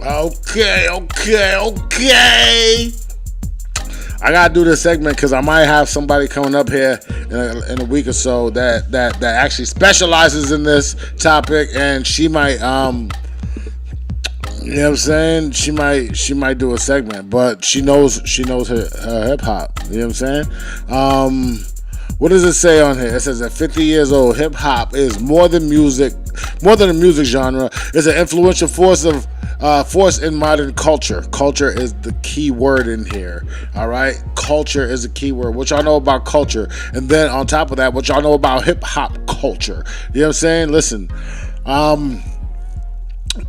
Okay. I gotta do this segment because I might have somebody coming up here in a week or so that actually specializes in this topic, and she might you know what I'm saying? She might do a segment, but she knows her hip hop. You know what I'm saying? What does it say on here? It says at 50 years old, hip hop is more than a music genre. It's an influential force in modern culture. Culture is the key word in here. All right, culture is a key word. What y'all know about culture, and then on top of that, what y'all know about hip hop culture. You know what I'm saying? Listen,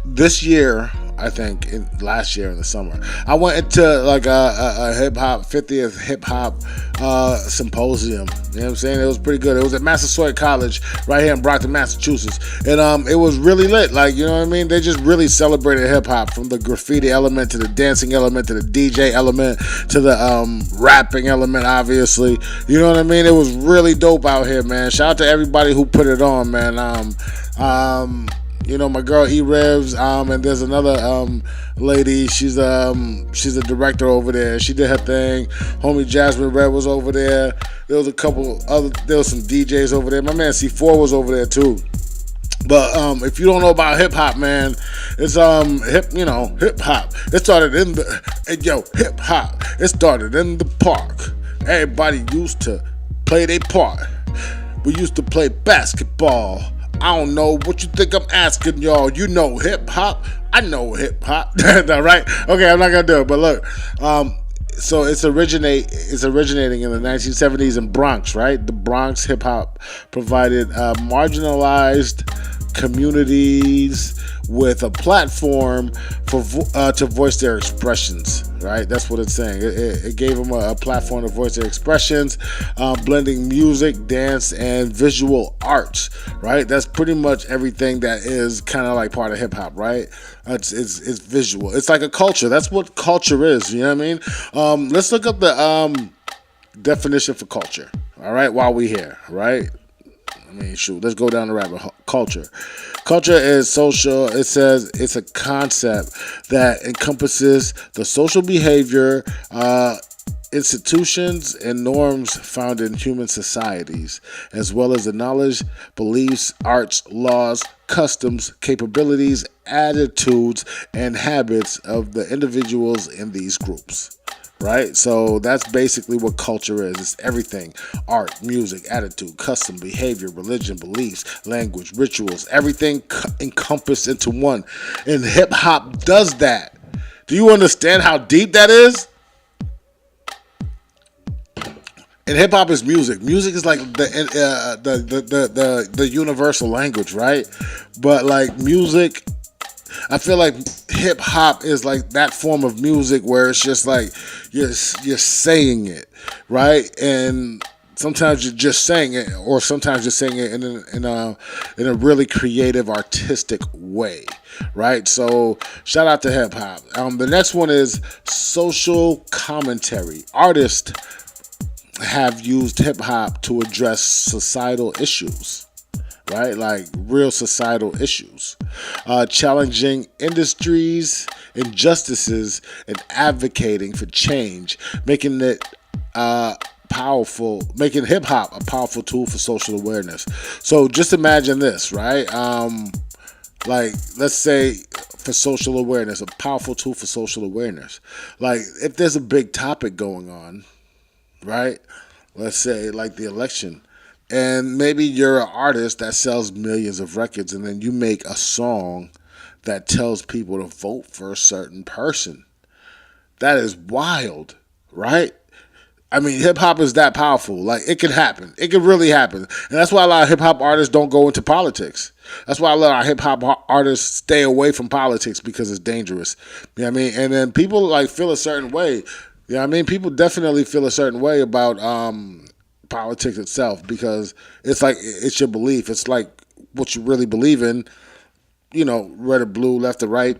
this year, I think last year in the summer, I went into like a hip hop 50th hip hop symposium. You know what I'm saying? It was pretty good. It was at Massasoit College right here in Brockton, Massachusetts, and it was really lit. Like, you know what I mean? They just really celebrated hip hop, from the graffiti element to the dancing element to the DJ element to the rapping element. Obviously, you know what I mean? It was really dope out here, man. Shout out to everybody who put it on, man. You know, my girl E-Revs, and there's another lady. She's a director over there. She did her thing. Homie Jasmine Red was over there. There was some DJs over there. My man C4 was over there too. But if you don't know about hip hop, man, it's hip hop. It started in hip hop. It started in the park. Everybody used to play their part. We used to play basketball. I don't know what you think I'm asking y'all. You know hip hop. I know hip hop. Right? Okay, I'm not gonna do it. But look, so it's originating in the 1970s in Bronx, right? The Bronx hip hop provided marginalized communities with a platform to voice their expressions, right? That's what it's saying. It gave them a platform to voice their expressions, blending music, dance, and visual arts, right? That's pretty much everything that is kind of like part of hip hop, right? It's visual. It's like a culture. That's what culture is. You know what I mean? Let's look up the definition for culture. All right, while we're here, right? I mean, shoot, let's go down the rabbit hole. Culture. Culture is social. It says it's a concept that encompasses the social behavior, institutions, and norms found in human societies, as well as the knowledge, beliefs, arts, laws, customs, capabilities, attitudes, and habits of the individuals in these groups. Right? So that's basically what culture is. It's everything. Art, music, attitude, custom, behavior, religion, beliefs, language, rituals, everything encompassed into one. And hip hop does that. Do you understand how deep that is? And hip hop is music. Music is like the universal language, right? But like music, I feel like hip hop is like that form of music where it's just like you're saying it, right? And sometimes you're just saying it, or sometimes you're saying it in a really creative, artistic way, right? So shout out to hip hop. The next one is social commentary. Artists have used hip hop to address societal issues. Right? Like real societal issues, challenging industries, injustices, and advocating for change, making hip hop a powerful tool for social awareness. So just imagine this, right? Like, let's say for social awareness, a powerful tool for social awareness. Like, if there's a big topic going on, right? Let's say like the election. And maybe you're an artist that sells millions of records, and then you make a song that tells people to vote for a certain person. That is wild, right? I mean, hip-hop is that powerful. Like, it can happen. It can really happen. And that's why a lot of hip-hop artists don't go into politics. That's why a lot of hip-hop artists stay away from politics, because it's dangerous. You know what I mean? And then people, like, feel a certain way. You know what I mean? People definitely feel a certain way about politics itself, because it's like, it's your belief. It's like what you really believe in, you know, red or blue, left or right.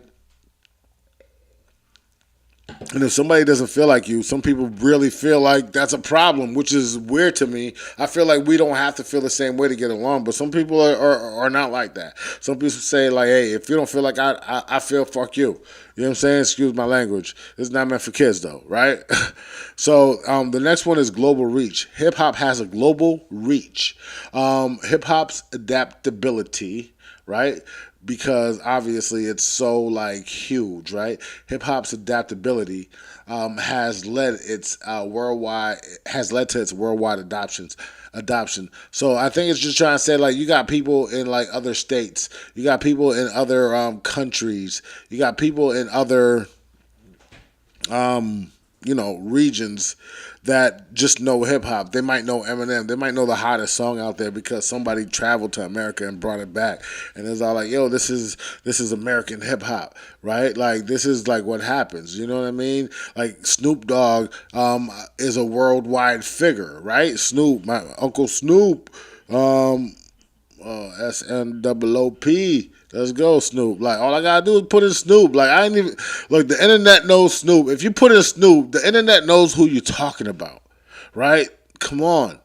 And if somebody doesn't feel like you, some people really feel like that's a problem, which is weird to me. I feel like we don't have to feel the same way to get along, but some people are not like that. Some people say like, hey, if you don't feel like I feel, fuck you. You know what I'm saying? Excuse my language. It's not meant for kids though, right? So the next one is global reach. Hip hop has a global reach. Hip hop's adaptability, right? Because obviously it's so like huge, right? Hip hop's adaptability has led to its worldwide adoption. So I think it's just trying to say like you got people in like other states, you got people in other countries, you got people in other regions that just know hip hop. They might know Eminem. They might know the hottest song out there because somebody traveled to America and brought it back. And it's all like, yo, this is American hip hop, right? Like this is like what happens. You know what I mean? Like Snoop Dogg is a worldwide figure, right? Snoop, my Uncle Snoop. SNOOP. Let's go, Snoop. Like all I gotta do is put in Snoop. Like I ain't even look. The internet knows Snoop. If you put in Snoop, the internet knows who you're talking about, right? Come on,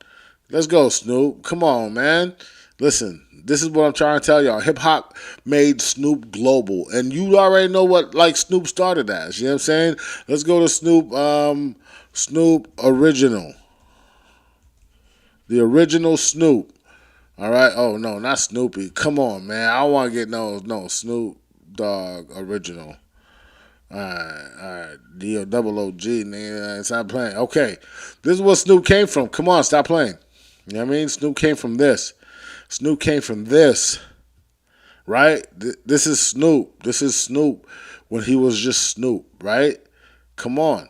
let's go, Snoop. Come on, man. Listen, this is what I'm trying to tell y'all. Hip hop made Snoop global, and you already know what like Snoop started as. You know what I'm saying? Let's go to Snoop. Snoop original. The original Snoop. All right. Oh no, not Snoopy. Come on, man. I don't want to get no Snoop Dogg original. All right. Double OG, nigga. Stop playing. Okay, this is what Snoop came from. Come on, stop playing. You know what I mean? Snoop came from this. Snoop came from this. Right? This is Snoop. This is Snoop when he was just Snoop. Right? Come on.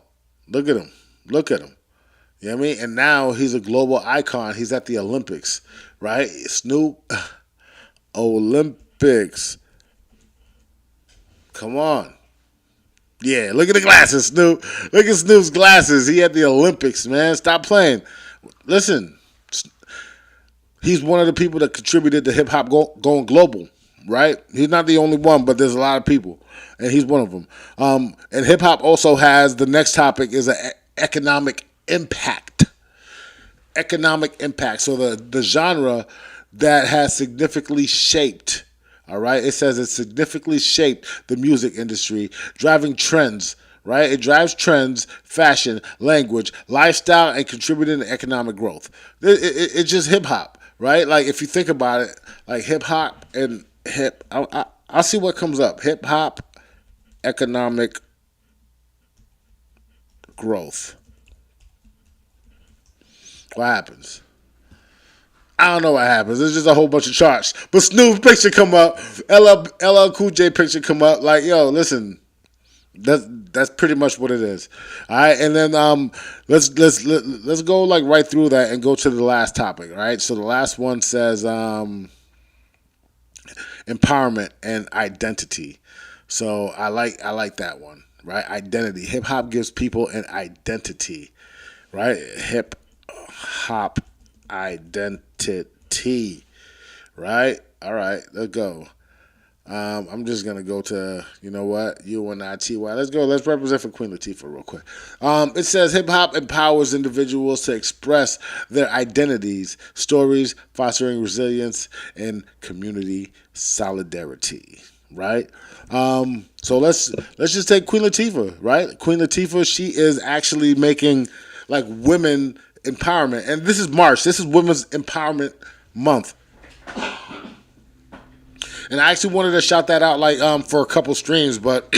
Look at him. Look at him. You know what I mean? And now he's a global icon. He's at the Olympics, right? Snoop, Olympics. Come on. Yeah, look at the glasses, Snoop. Look at Snoop's glasses. He at the Olympics, man. Stop playing. Listen, he's one of the people that contributed to hip hop going global, right? He's not the only one, but there's a lot of people, and he's one of them. And hip hop also has the next topic is an economic impact. Economic impact. So the genre that has significantly shaped, all right? It says it significantly shaped the music industry, driving trends, right? It drives trends, fashion, language, lifestyle, and contributing to economic growth. It's just hip hop, right? Like if you think about it, like hip hop and I'll see what comes up. Hip hop, economic growth. What happens? I don't know what happens. It's just a whole bunch of charts. But Snoop's picture come up. LL Cool J picture come up. Like, yo, listen, that's pretty much what it is. All right, and then let's go like right through that and go to the last topic. All right, so the last one says empowerment and identity. So I like that one. Right, identity. Hip hop gives people an identity. Right, hip hop identity, right? All right, let's go. I'm just gonna go to UnEdited. Let's go. Let's represent for Queen Latifah real quick. It says hip hop empowers individuals to express their identities, stories, fostering resilience and community solidarity. Right. So let's just take Queen Latifah. Right. Queen Latifah. She is actually making like women empowerment, and this is March. This is Women's Empowerment Month. And I actually wanted to shout that out like for a couple streams, but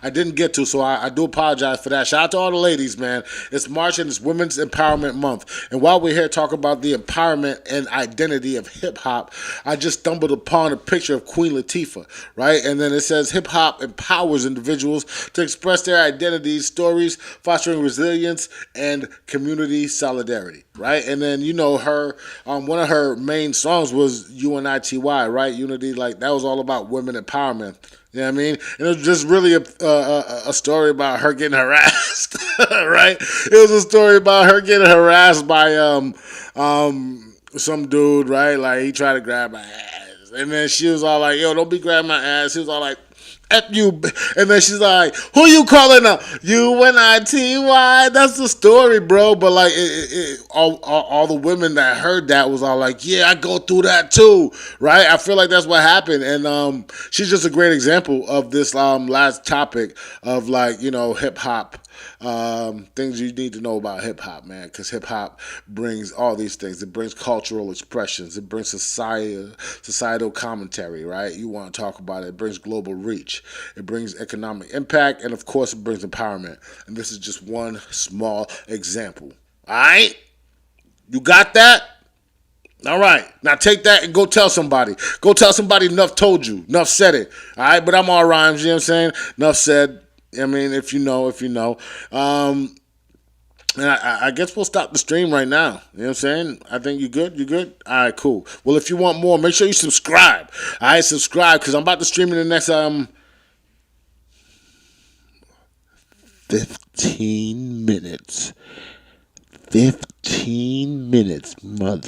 I didn't get to, so I do apologize for that. Shout out to all the ladies, man. It's March and it's Women's Empowerment Month. And while we're here talking about the empowerment and identity of hip-hop, I just stumbled upon a picture of Queen Latifah, right? And then it says hip-hop empowers individuals to express their identities, stories, fostering resilience and community solidarity, right? And then, you know, her one of her main songs was UNITY, right? Unity, like that was all about women empowerment. You know what I mean? And it was just really a story about her getting harassed, right? It was a story about her getting harassed by some dude, right? Like he tried to grab her ass, And then she was all like, yo, don't be grabbing my ass. She was all like, F you. And then she's like, who you calling up? UnIty. That's the story, bro. But like, all the women that heard that was all like, yeah, I go through that too, right? I feel like that's what happened. And she's just a great example of this last topic of like, hip hop. Things you need to know about hip hop, man, because hip hop brings all these things. It brings cultural expressions. It brings societal commentary, right? You want to talk about it. It brings global reach. It brings economic impact, and of course, it brings empowerment. And this is just one small example. All right, you got that? All right, now take that and go tell somebody. Go tell somebody Nuff told you. Nuff said it. All right, but I'm all rhymes. You know what I'm saying? Nuff said. I mean, if you know, if you know. And I guess we'll stop the stream right now. You know what I'm saying? I think you good? You good? All right, cool. Well, if you want more, make sure you subscribe. All right, subscribe because I'm about to stream in the next 15 minutes. 15 minutes, mother.